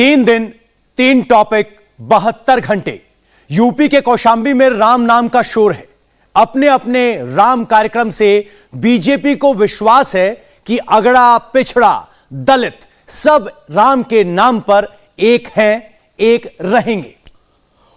3 दिन 3 टॉपिक 72 घंटे। यूपी के कौशांबी में राम नाम का शोर है। अपने अपने राम कार्यक्रम से बीजेपी को विश्वास है कि अगड़ा पिछड़ा दलित सब राम के नाम पर एक हैं, एक रहेंगे।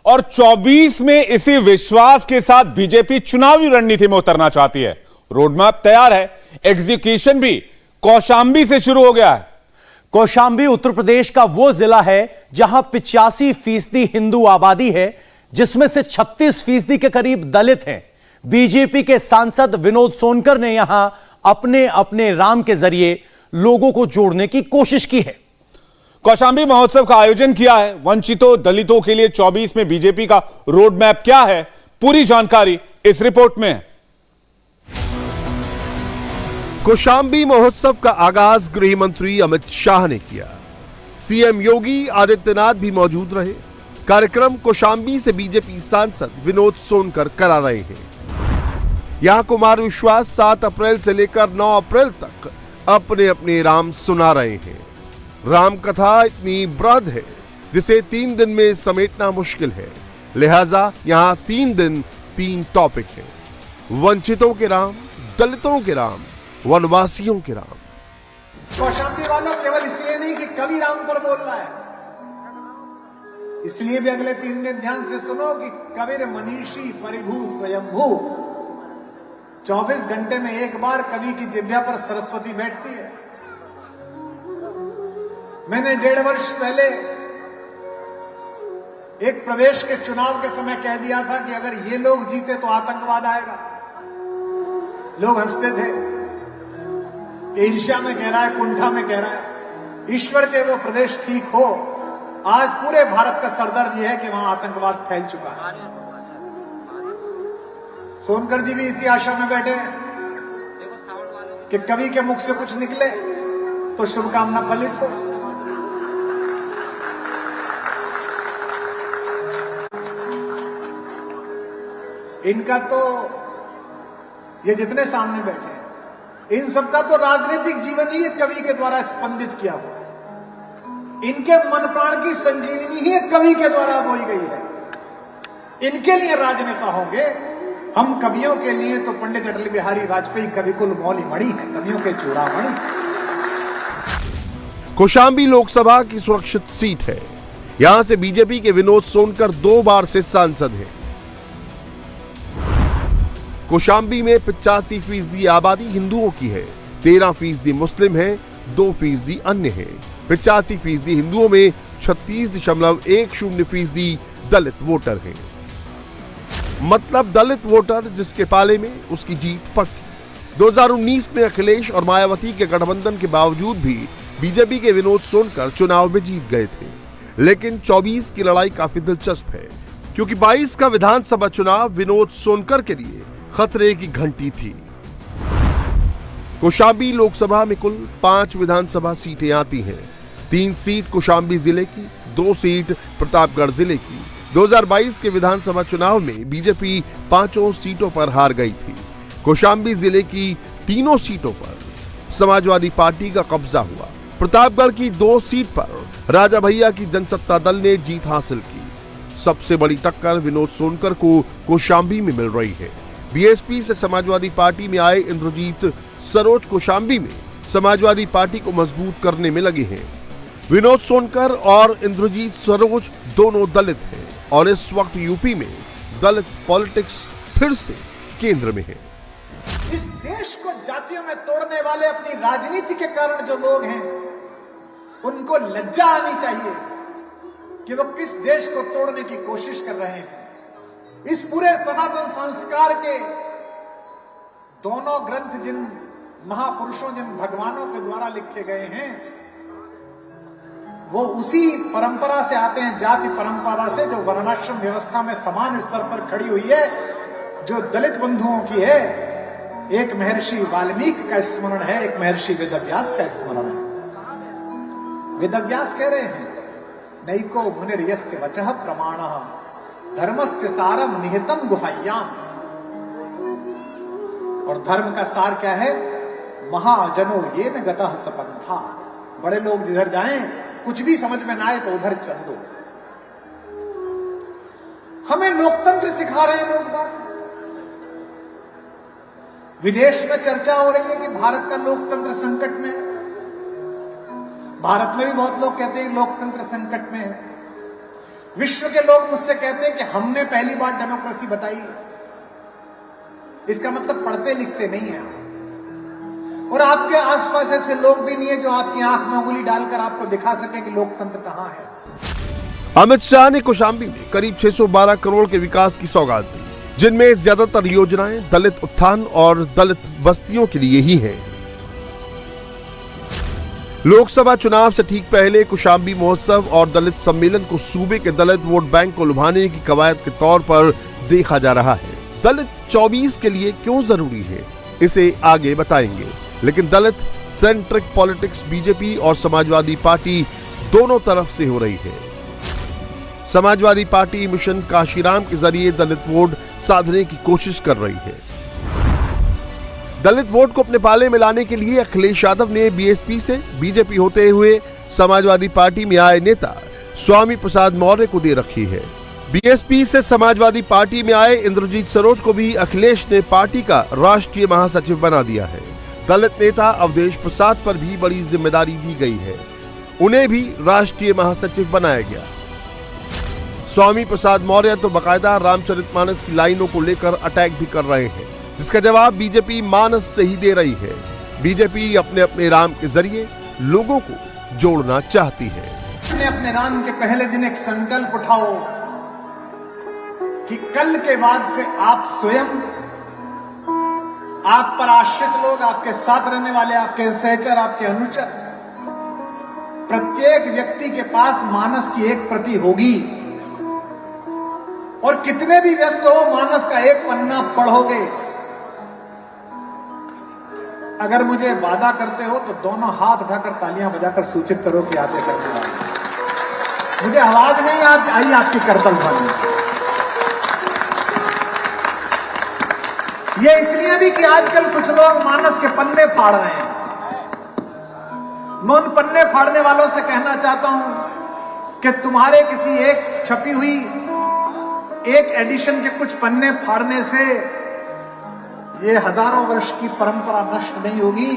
और 24 में इसी विश्वास के साथ बीजेपी चुनावी रणनीति में उतरना चाहती है। रोडमैप तैयार है, एग्जीक्यूशन भी कौशांबी से शुरू हो गया है। कौशांबी उत्तर प्रदेश का वो जिला है जहां 85% हिंदू आबादी है, जिसमें से 36% के करीब दलित हैं। बीजेपी के सांसद विनोद सोनकर ने यहां अपने अपने राम के जरिए लोगों को जोड़ने की कोशिश की है। कौशांबी महोत्सव का आयोजन किया है। वंचितों दलितों के लिए 24 में बीजेपी का रोड मैप क्या है, पूरी जानकारी इस रिपोर्ट में है। कौशांबी महोत्सव का आगाज गृह मंत्री अमित शाह ने किया। सीएम योगी आदित्यनाथ भी मौजूद रहे। कार्यक्रम कौशांबी से बीजेपी सांसद विनोद सोनकर करा रहे हैं। यहां कुमार विश्वास 7 अप्रैल से लेकर 9 अप्रैल तक अपने अपने राम सुना रहे हैं। राम कथा इतनी बृहद है जिसे 3 दिन में समेटना मुश्किल है, लिहाजा यहां 3 दिन 3 टॉपिक हैं। वंचितों के राम, दलितों के राम, वनवासियों के राम। कौशांबी वालों केवल इसलिए नहीं कि कवि राम पर बोलना है, इसलिए भी अगले 3 दिन ध्यान से सुनो कि कबीर मनीषी परिभू स्वयंभू। 24 घंटे में एक बार कवि की जिह्वा पर सरस्वती बैठती है। मैंने 1.5 वर्ष पहले एक प्रदेश के चुनाव के समय कह दिया था कि अगर ये लोग जीते तो आतंकवाद आएगा। लोग हंसते थे, ईर्ष्या में कह रहा है, कुंठा में कह रहा है। ईश्वर के वो प्रदेश ठीक हो। आज पूरे भारत का सरदर्द यह है कि वहां आतंकवाद फैल चुका है। सोनकर जी भी इसी आशा में बैठे हैं कि कवि के मुख से कुछ निकले तो शुभकामना फलित हो। इनका तो ये जितने सामने बैठे हैं, इन सबका तो राजनीतिक जीवन ही एक कवि के द्वारा स्पंदित किया हुआ है। इनके मन प्राण की संजीवनी ही एक कवि के द्वारा बोई गई है। इनके लिए राजनेता होंगे। हम कवियों के लिए तो पंडित अटल बिहारी वाजपेयी कविकुल मौली मणि है, कवियों के चूड़ामणि। कौशांबी लोकसभा की सुरक्षित सीट है। यहां से बीजेपी के विनोद सोनकर 2 बार से सांसद हैं। कौशांबी में 85% आबादी हिंदुओं की है, 13% मुस्लिम है, 2% अन्य है। 85% हिंदुओं में 36.10% दलित वोटर हैं। मतलब दलित वोटर जिसके पाले में उसकी जीत पक्की। 2019 में अखिलेश और मायावती के गठबंधन के बावजूद भी बीजेपी के विनोद सोनकर चुनाव में जीत गए थे। लेकिन 24 की लड़ाई काफी दिलचस्प है, क्योंकि 22 का विधानसभा चुनाव विनोद सोनकर के लिए खतरे की घंटी थी। कौशांबी लोकसभा में कुल 5 विधानसभा सीटें आती हैं। 3 सीट कौशांबी जिले की, 2 सीट प्रतापगढ़ जिले की। 2022 के विधानसभा चुनाव में बीजेपी 5 सीटों पर हार गई थी। कौशांबी जिले की 3 सीटों पर समाजवादी पार्टी का कब्जा हुआ। प्रतापगढ़ की 2 सीट पर राजा भैया की जनसत्ता दल ने जीत हासिल की। सबसे बड़ी टक्कर विनोद सोनकर को कौशांबी में मिल रही है। बीएसपी से समाजवादी पार्टी में आए इंद्रजीत सरोज कौशांबी में समाजवादी पार्टी को मजबूत करने में लगे हैं। विनोद सोनकर और इंद्रजीत सरोज दोनों दलित हैं और इस वक्त यूपी में दलित पॉलिटिक्स फिर से केंद्र में है। इस देश को जातियों में तोड़ने वाले अपनी राजनीति के कारण जो लोग हैं, उनको लज्जा आनी चाहिए कि वो किस देश को तोड़ने की कोशिश कर रहे हैं। इस पूरे सनातन संस्कार के दोनों ग्रंथ जिन महापुरुषों, जिन भगवानों के द्वारा लिखे गए हैं, वो उसी परंपरा से आते हैं, जाति परंपरा से, जो वर्णाश्रम व्यवस्था में समान स्तर पर खड़ी हुई है, जो दलित बंधुओं की है। एक महर्षि वाल्मीकि का स्मरण है, एक महर्षि वेदव्यास का स्मरण है। वेदव्यास कह रहे हैं, नैको मुनिर्यस्य वचः प्रमाणः धर्मस्य सारम निहितम गुहायाम। और धर्म का सार क्या है? महाजनो येन गतः सपंथा। बड़े लोग जिधर जाएं कुछ भी समझ में ना आए तो उधर चल दो। हमें लोकतंत्र सिखा रहे हैं लोग बात। विदेश में चर्चा हो रही है कि भारत का लोकतंत्र संकट में है। भारत में भी बहुत लोग कहते हैं लोकतंत्र संकट में है। विश्व के लोग मुझसे कहते हैं कि हमने पहली बार डेमोक्रेसी बताई। इसका मतलब पढ़ते लिखते नहीं है। और आपके आसपास ऐसे लोग भी नहीं है जो आपकी आंख में उंगली डालकर आपको दिखा सके कि लोकतंत्र कहां है। अमित शाह ने कौशाम्बी में करीब 612 करोड़ के विकास की सौगात दी, जिनमें ज्यादातर योजनाएं दलित उत्थान और दलित बस्तियों के लिए ही हैं। लोकसभा चुनाव से ठीक पहले कौशाम्बी महोत्सव और दलित सम्मेलन को सूबे के दलित वोट बैंक को लुभाने की कवायद के तौर पर देखा जा रहा है। दलित 24 के लिए क्यों जरूरी है, इसे आगे बताएंगे, लेकिन दलित सेंट्रिक पॉलिटिक्स बीजेपी और समाजवादी पार्टी दोनों तरफ से हो रही है। समाजवादी पार्टी मिशन काशीराम के जरिए दलित वोट साधने की कोशिश कर रही है। दलित वोट को अपने पाले में लाने के लिए अखिलेश यादव ने बीएसपी से बीजेपी होते हुए समाजवादी पार्टी में आए नेता स्वामी प्रसाद मौर्य को दे रखी है। बीएसपी से समाजवादी पार्टी में आए इंद्रजीत सरोज को भी अखिलेश ने पार्टी का राष्ट्रीय महासचिव बना दिया है। दलित नेता अवधेश प्रसाद पर भी बड़ी जिम्मेदारी दी गई है, उन्हें भी राष्ट्रीय महासचिव बनाया गया। स्वामी प्रसाद मौर्य तो बाकायदा रामचरितमानस की लाइनों को लेकर अटैक भी कर रहे हैं, जिसका जवाब बीजेपी मानस से ही दे रही है। बीजेपी अपने अपने राम के जरिए लोगों को जोड़ना चाहती है। अपने राम के पहले दिन एक संकल्प उठाओ कि कल के बाद से आप स्वयं, आप पर आश्रित लोग, आपके साथ रहने वाले, आपके सहचर, आपके अनुचर, प्रत्येक व्यक्ति के पास मानस की एक प्रति होगी और कितने भी व्यस्त हो मानस का एक पन्ना पढ़ोगे। अगर मुझे वादा करते हो तो दोनों हाथ उठाकर तालियां बजाकर सूचित करो कि आते करने वाले। मुझे आवाज नहीं आई आपकी करतल वाली। ये इसलिए भी कि आजकल कुछ लोग मानस के पन्ने फाड़ रहे हैं। मैं उन पन्ने फाड़ने वालों से कहना चाहता हूं कि तुम्हारे किसी एक छपी हुई एक एडिशन के कुछ पन्ने फाड़ने से ये हजारों वर्ष की परंपरा नष्ट नहीं होगी।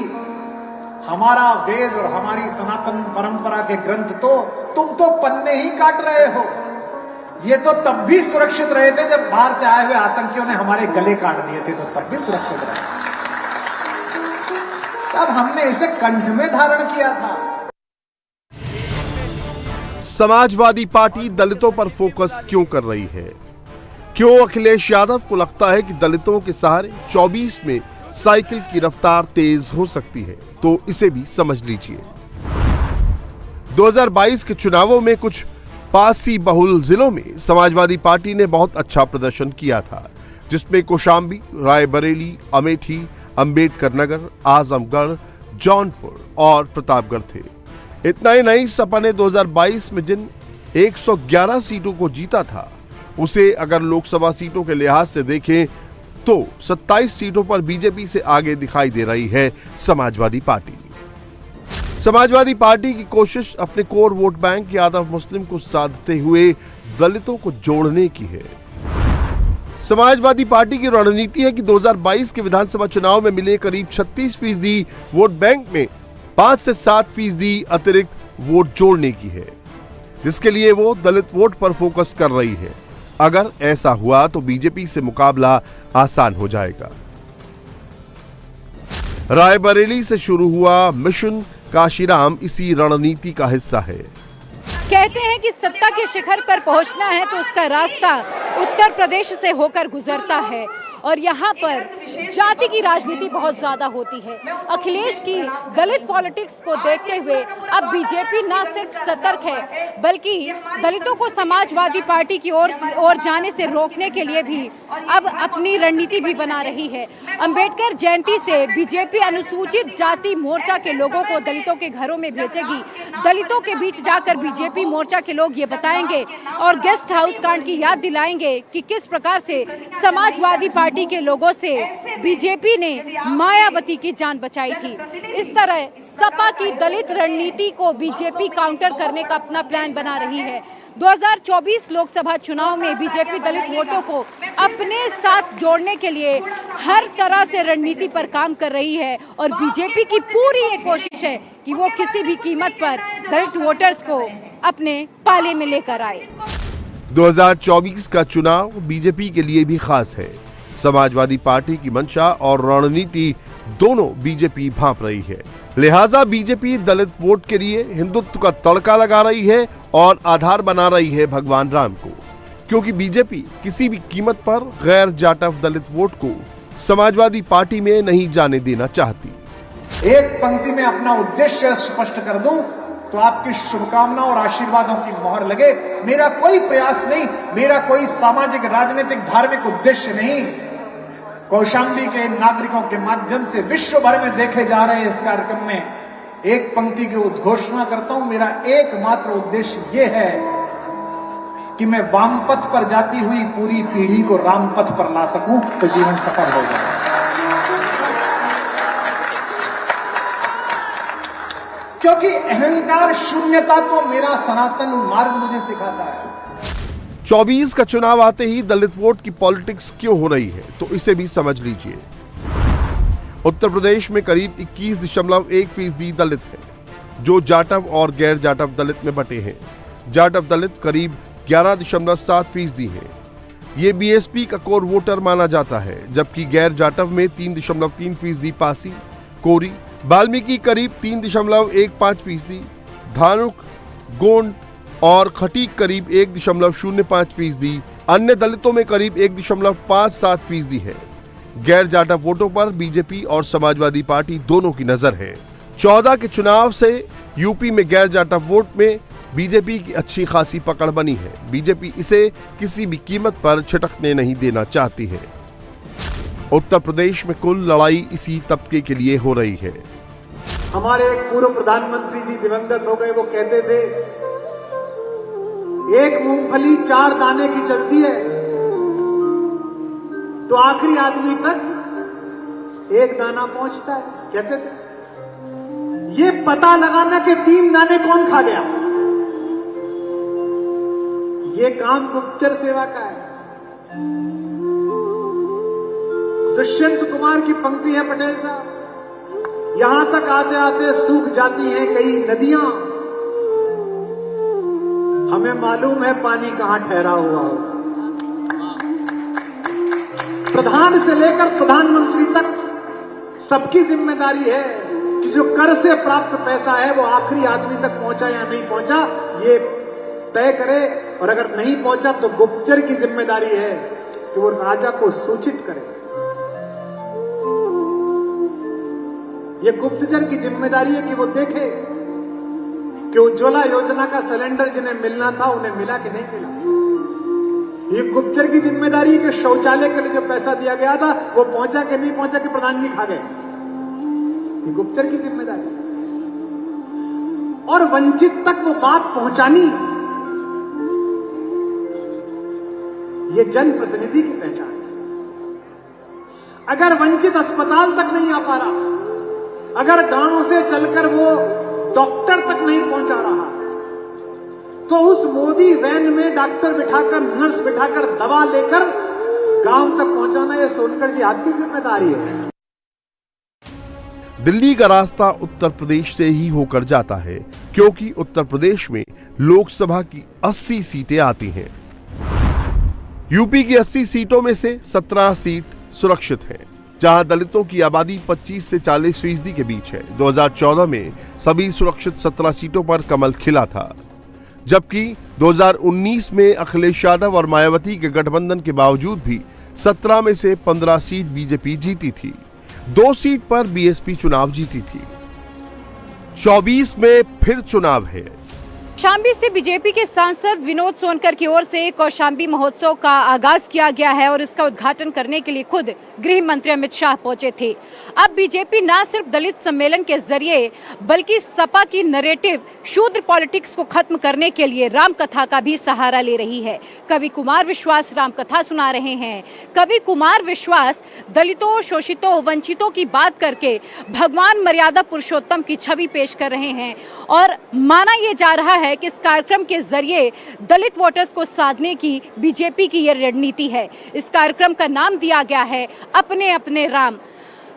हमारा वेद और हमारी सनातन परंपरा के ग्रंथ तो तुम तो पन्ने ही काट रहे हो। ये तो तब भी सुरक्षित रहे थे जब बाहर से आए हुए आतंकियों ने हमारे गले काट दिए थे, तो तब भी सुरक्षित रहे। तब हमने इसे कंठ में धारण किया था। समाजवादी पार्टी दलितों पर फोकस क्यों कर रही है? क्यों अखिलेश यादव को लगता है कि दलितों के सहारे 24 में साइकिल की रफ्तार तेज हो सकती है? तो इसे भी समझ लीजिए। 2022 के चुनावों में कुछ पासी बहुल जिलों में समाजवादी पार्टी ने बहुत अच्छा प्रदर्शन किया था, जिसमें कौशाम्बी, रायबरेली, अमेठी, अंबेडकर नगर, आजमगढ़, जौनपुर और प्रतापगढ़ थे। इतना ही नहीं, सपा ने 2022 में जिन 111 सीटों को जीता था, उसे अगर लोकसभा सीटों के लिहाज से देखें तो 27 सीटों पर बीजेपी से आगे दिखाई दे रही है समाजवादी पार्टी। समाजवादी पार्टी की कोशिश अपने कोर वोट बैंक यादव मुस्लिम को साधते हुए दलितों को जोड़ने की है। समाजवादी पार्टी की रणनीति है कि 2022 के विधानसभा चुनाव में मिले करीब 36% वोट बैंक में 5 से 7% अतिरिक्त वोट जोड़ने की है, जिसके लिए वो दलित वोट पर फोकस कर रही है। अगर ऐसा हुआ तो बीजेपी से मुकाबला आसान हो जाएगा। रायबरेली से शुरू हुआ मिशन काशीराम इसी रणनीति का हिस्सा है। कहते हैं कि सत्ता के शिखर पर पहुंचना है तो उसका रास्ता उत्तर प्रदेश से होकर गुजरता है, और यहाँ पर जाति की राजनीति बहुत ज्यादा होती है। अखिलेश की दलित पॉलिटिक्स को देखते हुए अब बीजेपी न सिर्फ सतर्क है बल्कि दलितों को समाजवादी पार्टी की ओर जाने से रोकने के लिए भी अब अपनी रणनीति भी बना रही है। अंबेडकर जयंती से बीजेपी अनुसूचित जाति मोर्चा के लोगों को दलितों के घरों में भेजेगी। दलितों के बीच जाकर बीजेपी मोर्चा के लोग ये बताएंगे और गेस्ट हाउस कांड की याद दिलाएंगे कि किस प्रकार से समाजवादी पार्टी पार्टी के लोगों से बीजेपी ने मायावती की जान बचाई थी। इस तरह सपा की दलित रणनीति को बीजेपी काउंटर करने का अपना प्लान बना रही है। 2024 लोकसभा चुनाव में बीजेपी दलित वोटों को अपने साथ जोड़ने के लिए हर तरह से रणनीति पर काम कर रही है और बीजेपी की पूरी ये कोशिश है कि वो किसी भी कीमत पर दलित वोटर्स को अपने पाले में लेकर आए। 2024 का चुनाव बीजेपी के लिए भी खास है। समाजवादी पार्टी की मंशा और रणनीति दोनों बीजेपी भांप रही है। लिहाजा बीजेपी दलित वोट के लिए हिंदुत्व का तड़का लगा रही है और आधार बना रही है भगवान राम को, क्योंकि बीजेपी किसी भी कीमत पर गैर जाटव दलित वोट को समाजवादी पार्टी में नहीं जाने देना चाहती। एक पंक्ति में अपना उद्देश्य स्पष्ट कर दूं तो आपकी शुभकामना और आशीर्वादों की मोहर लगे। मेरा कोई प्रयास नहीं, मेरा कोई सामाजिक, राजनीतिक, धार्मिक उद्देश्य नहीं। कौशाम्बी के नागरिकों के माध्यम से विश्व भर में देखे जा रहे इस कार्यक्रम में एक पंक्ति की उद्घोषणा करता हूं। मेरा एकमात्र उद्देश्य यह है कि मैं वामपथ पर जाती हुई पूरी पीढ़ी को रामपथ पर ला सकूं तो जीवन सफल हो जाए। क्योंकि अहंकार शून्यता तो मेरा सनातन मार्ग मुझे सिखाता है। 24 का चुनाव आते ही दलित वोट की पॉलिटिक्स क्यों हो रही है, तो इसे भी समझ लीजिए। उत्तर प्रदेश में करीब 21.1% दलित हैं, जो जाटव और गैर जाटव दलित में बटे हैं। जाटव दलित करीब 11.7% हैं। ये बीएसपी का कोर वोटर माना जाता है, जबकि गैर जाटव में 3.3% पासी, कोरी, वाल्मीकि करीब 3.15%, धानुक, गोंड और खटीक करीब 1.05%, अन्य दलितों में करीब 1.57% है। गैर जाटव वोटों पर बीजेपी और समाजवादी पार्टी दोनों की नजर है। 14 के चुनाव से यूपी में गैर जाटव वोट में बीजेपी की अच्छी खासी पकड़ बनी है। बीजेपी इसे किसी भी कीमत पर छिटकने नहीं देना चाहती है। उत्तर प्रदेश में कुल लड़ाई इसी तबके के लिए हो रही है। हमारे एक पूर्व प्रधानमंत्री जी दिवंगत हो गए, वो कहते थे एक मूंगफली 4 दाने की चलती है तो आखिरी आदमी तक एक दाना पहुंचता है। कहते थे ये पता लगाना कि 3 दाने कौन खा गया, ये काम गुप्तचर सेवा का है। दुष्यंत कुमार की पंक्ति है पटेल साहब, यहां तक आते आते सूख जाती हैं कई नदियां, हमें मालूम है पानी कहां ठहरा हुआ हो। प्रधान से लेकर प्रधानमंत्री तक सबकी जिम्मेदारी है कि जो कर से प्राप्त पैसा है वो आखिरी आदमी तक पहुंचा या नहीं पहुंचा ये तय करे, और अगर नहीं पहुंचा तो गुप्तचर की जिम्मेदारी है कि वो राजा को सूचित करे। ये गुप्तचर की जिम्मेदारी है कि वो देखे कि उज्ज्वला योजना का सिलेंडर जिन्हें मिलना था उन्हें मिला कि नहीं मिला। ये गुप्तचर की जिम्मेदारी है कि शौचालय के लिए जो पैसा दिया गया था वो पहुंचा कि नहीं पहुंचा कि प्रधान जी खा गए। ये गुप्तचर की जिम्मेदारी है। और वंचित तक वो बात पहुंचानी ये जनप्रतिनिधि की पहचान है। अगर वंचित अस्पताल तक नहीं आ पा रहा, अगर गांव से चलकर वो डॉक्टर तक नहीं पहुंचा रहा, तो उस मोदी वैन में डॉक्टर बिठाकर, नर्स बिठाकर, दवा लेकर गांव तक पहुंचाना ये सोनकर जी आपकी जिम्मेदारी है। दिल्ली का रास्ता उत्तर प्रदेश से ही होकर जाता है, क्योंकि उत्तर प्रदेश में लोकसभा की 80 सीटें आती हैं। यूपी की 80 सीटों में से 17 सीट सुरक्षित हैं, जहां दलितों की आबादी 25 से 40% के बीच है। 2014 में सभी सुरक्षित 17 सीटों पर कमल खिला था, जबकि 2019 में अखिलेश यादव और मायावती के गठबंधन के बावजूद भी 17 में से 15 सीट बीजेपी जीती थी। 2 सीट पर बीएसपी चुनाव जीती थी। 24 में फिर चुनाव है। कौशाम्बी से बीजेपी के सांसद विनोद सोनकर की ओर से कौशाम्बी महोत्सव का आगाज किया गया है और इसका उद्घाटन करने के लिए खुद गृह मंत्री अमित शाह पहुंचे थे। अब बीजेपी न सिर्फ दलित सम्मेलन के जरिए बल्कि सपा की नैरेटिव शूद्र पॉलिटिक्स को खत्म करने के लिए राम कथा का भी सहारा ले रही है। कवि कुमार विश्वास राम कथा सुना रहे हैं। कवि कुमार विश्वास दलितों, शोषितों, वंचितों की बात करके भगवान मर्यादा पुरुषोत्तम की छवि पेश कर रहे हैं और माना यह जा रहा है कि इस कार्यक्रम के जरिए दलित वोटर्स को साधने की बीजेपी की यह रणनीति है। इस कार्यक्रम का नाम दिया गया है अपने अपने राम।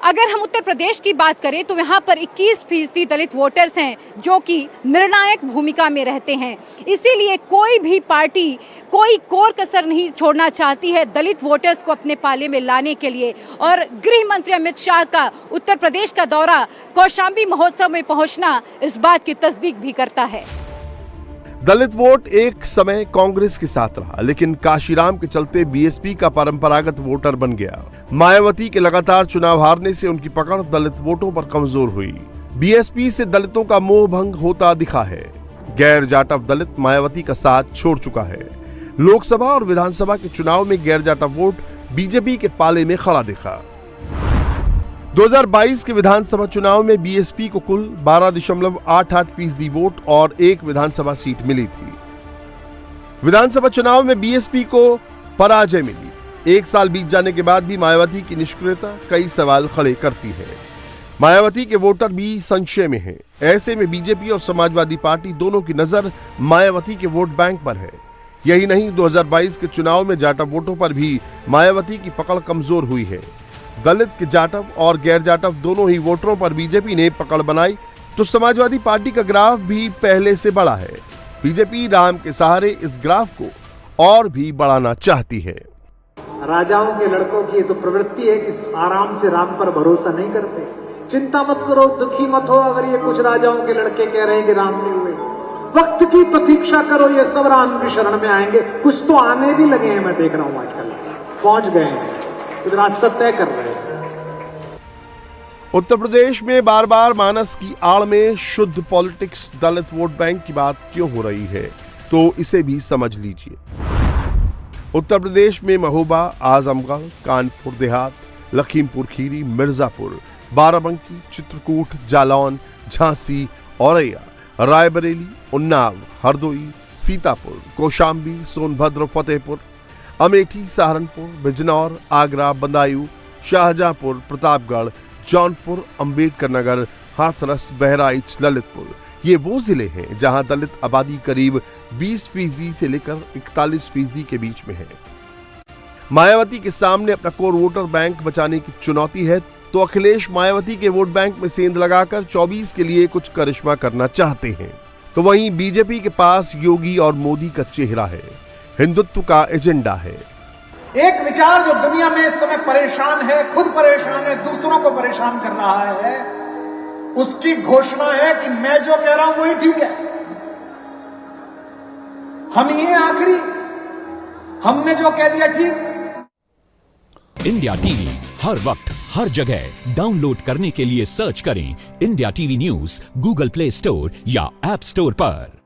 अगर हम उत्तर प्रदेश की बात करें तो यहाँ पर 21% दलित वोटर्स हैं जो कि निर्णायक भूमिका में रहते हैं। इसीलिए कोई भी पार्टी कोई कोर कसर नहीं छोड़ना चाहती है दलित वोटर्स को अपने पाले में लाने के लिए। और गृह मंत्री अमित शाह का उत्तर प्रदेश का दौरा, कौशाम्बी महोत्सव में पहुंचना इस बात की तस्दीक भी करता है। दलित वोट एक समय कांग्रेस के साथ रहा, लेकिन काशीराम के चलते बीएसपी का परंपरागत वोटर बन गया। मायावती के लगातार चुनाव हारने से उनकी पकड़ दलित वोटों पर कमजोर हुई। बीएसपी से दलितों का मोह भंग होता दिखा है। गैर जाटव दलित मायावती का साथ छोड़ चुका है। लोकसभा और विधानसभा के चुनाव में गैर जाटव वोट बीजेपी के पाले में खड़ा दिखा। 2022 के विधानसभा चुनाव में बीएसपी को कुल 12.88% वोट और एक विधानसभा सीट मिली थी। विधानसभा चुनाव में बीएसपी को पराजय मिली। एक साल बीत जाने के बाद भी मायावती की निष्क्रियता कई सवाल खड़े करती है। मायावती के वोटर भी संशय में हैं। ऐसे में बीजेपी और समाजवादी पार्टी दोनों की नजर मायावती के वोट बैंक पर है। यही नहीं, 2022 के चुनाव में जाटव वोटों पर भी मायावती की पकड़ कमजोर हुई है। दलित के जाटव और गैर जाटव दोनों ही वोटरों पर बीजेपी ने पकड़ बनाई तो समाजवादी पार्टी का ग्राफ भी पहले से बड़ा है। बीजेपी राम के सहारे इस ग्राफ को और भी बढ़ाना चाहती है। राजाओं के लड़कों की तो प्रवृत्ति है कि आराम से राम पर भरोसा नहीं करते। चिंता मत करो, दुखी मत हो अगर ये कुछ राजाओं के लड़के कह रहे हैं कि राम नहीं हुए। वक्त की प्रतीक्षा करो, ये सब राम की शरण में आएंगे। कुछ तो आने भी लगे हैं, मैं देख रहा हूं आजकल पहुंच गए हैं, रास्ता तय कर रहे हैं। उत्तर प्रदेश में बार बार मानस की आड़ में शुद्ध पॉलिटिक्स, दलित वोट बैंक की बात क्यों हो रही है, तो इसे भी समझ लीजिए। उत्तर प्रदेश में महोबा, आजमगढ़, कानपुर देहात, लखीमपुर खीरी, मिर्जापुर, बाराबंकी, चित्रकूट, जालौन, झांसी, औरैया, रायबरेली, उन्नाव, हरदोई, सीतापुर, कौशाम्बी, सोनभद्र, फतेहपुर, अमेठी, सहारनपुर, बिजनौर, आगरा, बदायूं, शाहजहांपुर, प्रतापगढ़, जौनपुर, अंबेडकर नगर, हाथरस, बहराइच, ललितपुर, ये वो जिले हैं जहां दलित आबादी करीब 20% से लेकर 41% के बीच में है। मायावती के सामने अपना कोर वोटर बैंक बचाने की चुनौती है तो अखिलेश मायावती के वोट बैंक में सेंध लगाकर 24 के लिए कुछ करिश्मा करना चाहते हैं। तो वहीं बीजेपी के पास योगी और मोदी का चेहरा है, हिंदुत्व का एजेंडा है। एक विचार जो दुनिया में इस समय परेशान है, खुद परेशान है, दूसरों को परेशान कर रहा है, उसकी घोषणा है कि मैं जो कह रहा हूं वही ठीक है। हम ये आखिरी, हमने जो कह दिया ठीक। इंडिया टीवी हर वक्त हर जगह डाउनलोड करने के लिए सर्च करें India TV news Google play store या ऐप स्टोर पर।